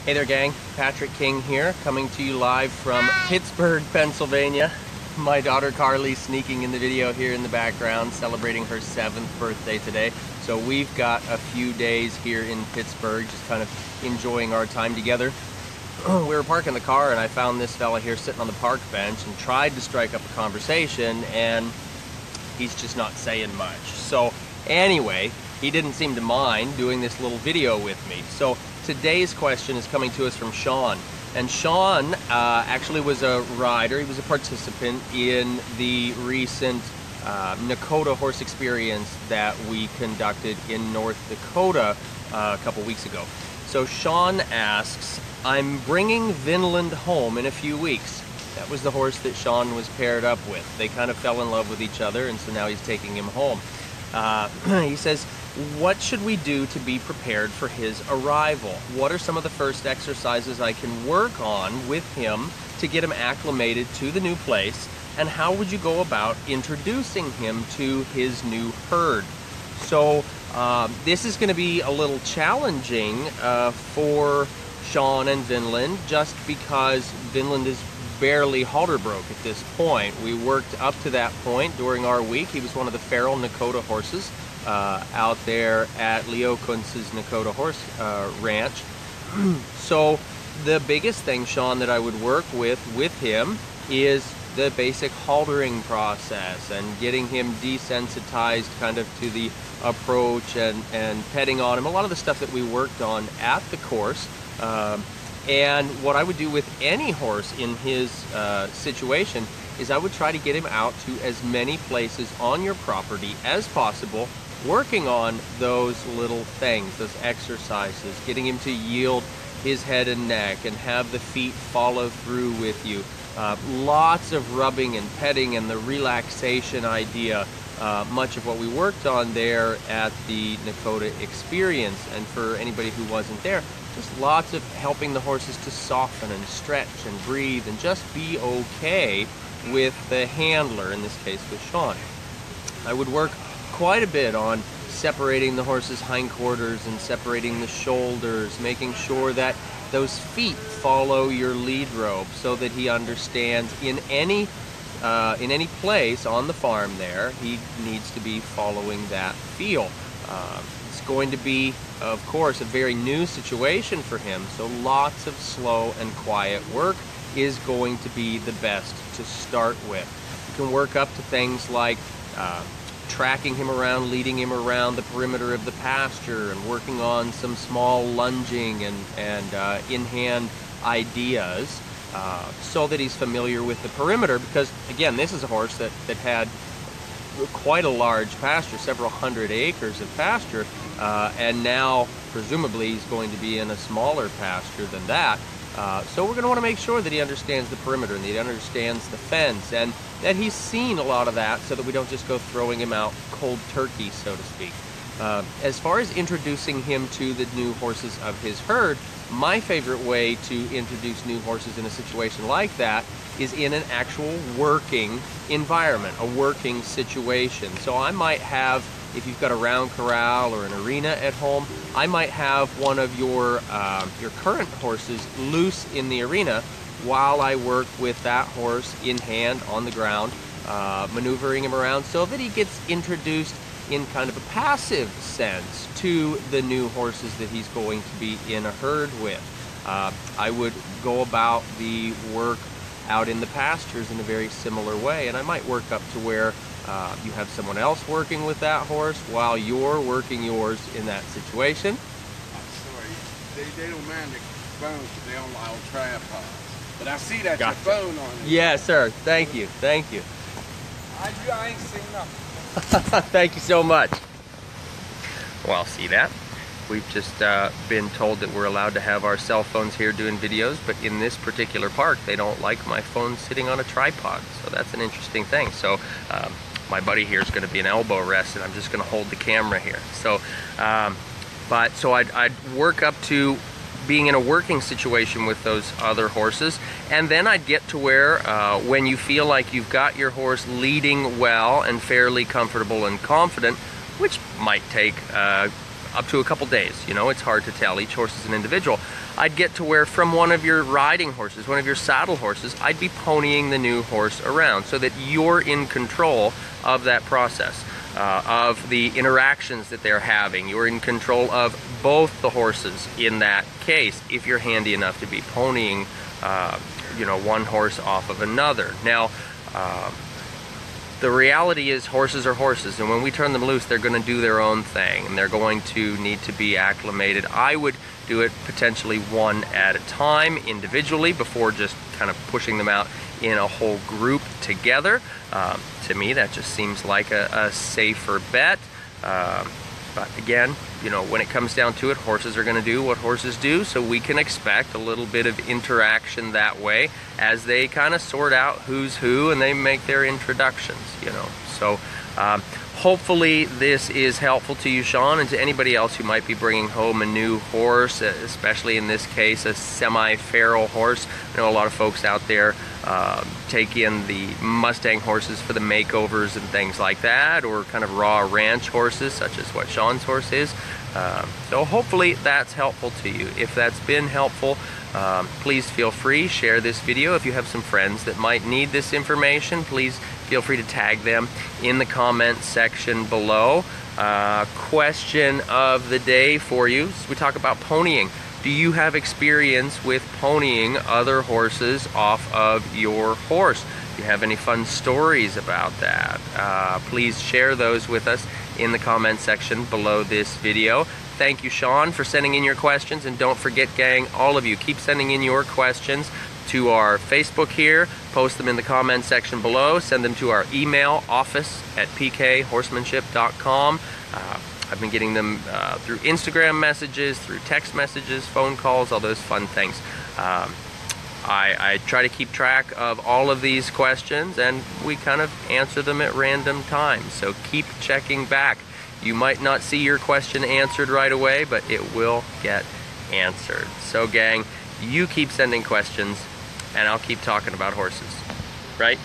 Hey there gang, Patrick King here, coming to you live from Pittsburgh, Pennsylvania. My daughter Carly's sneaking in the video here in the background, celebrating her 7th birthday today. So we've got a few days here in Pittsburgh, just kind of enjoying our time together. We were parking the car and I found this fella here sitting on the park bench and tried to strike up a conversation, and he's just not saying much. So anyway, he didn't seem to mind doing this little video with me. So today's question is coming to us from Sean. And Sean actually was a rider. He was a participant in the recent Nakota horse experience that we conducted in North Dakota a couple weeks ago. So Sean asks, I'm bringing Vinland home in a few weeks. That was the horse that Sean was paired up with. They kind of fell in love with each other, and so now he's taking him home. He says, what should we do to be prepared for his arrival? What are some of the first exercises I can work on with him to get him acclimated to the new place? And how would you go about introducing him to his new herd? So this is going to be a little challenging for Sean and Vinland, just because Vinland is barely halter broke at this point. We worked up to that point during our week. He was one of the feral Nakota horses out there at Leo Kuntz's Nakota horse ranch. So the biggest thing, Sean, that I would work with him is the basic haltering process and getting him desensitized kind of to the approach and petting on him. A lot of the stuff that we worked on at the course. And what I would do with any horse in his situation is I would try to get him out to as many places on your property as possible, working on those little things, those exercises, getting him to yield his head and neck and have the feet follow through with you. Lots of rubbing and petting and the relaxation idea, much of what we worked on there at the Nakota experience. And for anybody who wasn't there, just lots of helping the horses to soften and stretch and breathe and just be okay with the handler, in this case with Sean. I would work quite a bit on separating the horse's hindquarters and separating the shoulders, making sure that those feet follow your lead rope so that he understands in any place on the farm there, he needs to be following that feel. It's going to be, of course, a very new situation for him, so lots of slow and quiet work is going to be the best to start with. You can work up to things like tracking him around, leading him around the perimeter of the pasture, and working on some small lunging and in-hand ideas so that he's familiar with the perimeter, because again, this is a horse that had quite a large pasture, several hundred acres of pasture, and now presumably he's going to be in a smaller pasture than that. So we're going to want to make sure that he understands the perimeter and that he understands the fence and that he's seen a lot of that, so that we don't just go throwing him out cold turkey, so to speak. As far as introducing him to the new horses of his herd, my favorite way to introduce new horses in a situation like that is in an actual working environment, a working situation. So I might have, if you've got a round corral or an arena at home, I might have one of your current horses loose in the arena while I work with that horse in hand on the ground, maneuvering him around so that he gets introduced in kind of a passive sense to the new horses that he's going to be in a herd with. I would go about the work out in the pastures in a very similar way, and I might work up to where you have someone else working with that horse while you're working yours in that situation. Sorry, they don't mind the phones because they don't allow tripods. But I see that Gotcha. your phone on it. Yes, sir. Thank you. Thank you. I ain't seen nothing. Thank you so much. Well, see that? We've just been told that we're allowed to have our cell phones here doing videos, but in this particular park, they don't like my phone sitting on a tripod. So that's an interesting thing. So my buddy here is going to be an elbow rest, and I'm just going to hold the camera here. So, I'd work up to being in a working situation with those other horses, and then I'd get to where when you feel like you've got your horse leading well and fairly comfortable and confident, which might take up to a couple days. You know, it's hard to tell. Each horse is an individual. I'd get to where from one of your riding horses, one of your saddle horses, I'd be ponying the new horse around so that you're in control of that process, of the interactions that they're having. You're in control of both the horses in that case, if you're handy enough to be ponying, you know, one horse off of another. Now, the reality is horses are horses, and when we turn them loose, they're going to do their own thing, and they're going to need to be acclimated. I would do it potentially one at a time, individually, before just kind of pushing them out in a whole group together. To me, that just seems like a safer bet. But again, you know, when it comes down to it, horses are going to do what horses do, so we can expect a little bit of interaction that way as they kind of sort out who's who and they make their introductions, you know. So hopefully this is helpful to you, Sean, and to anybody else who might be bringing home a new horse, especially in this case a semi-feral horse. I know a lot of folks out there take in the Mustang horses for the makeovers and things like that, or kind of raw ranch horses such as what Sean's horse is. So hopefully that's helpful to you. If that's been helpful, please feel free, share this video. If you have some friends that might need this information, please feel free to tag them in the comment section below. Question of the day for you. We talk about ponying. Do you have experience with ponying other horses off of your horse? Do you have any fun stories about that? Please share those with us in the comment section below this video. Thank you, Sean, for sending in your questions, and don't forget, gang, all of you, keep sending in your questions to our Facebook here, post them in the comment section below, send them to our email, office@pkhorsemanship.com. I've been getting them through Instagram messages, through text messages, phone calls, all those fun things. I try to keep track of all of these questions, and we kind of answer them at random times, so keep checking back. You might not see your question answered right away, but it will get answered. So gang, you keep sending questions, and I'll keep talking about horses, right?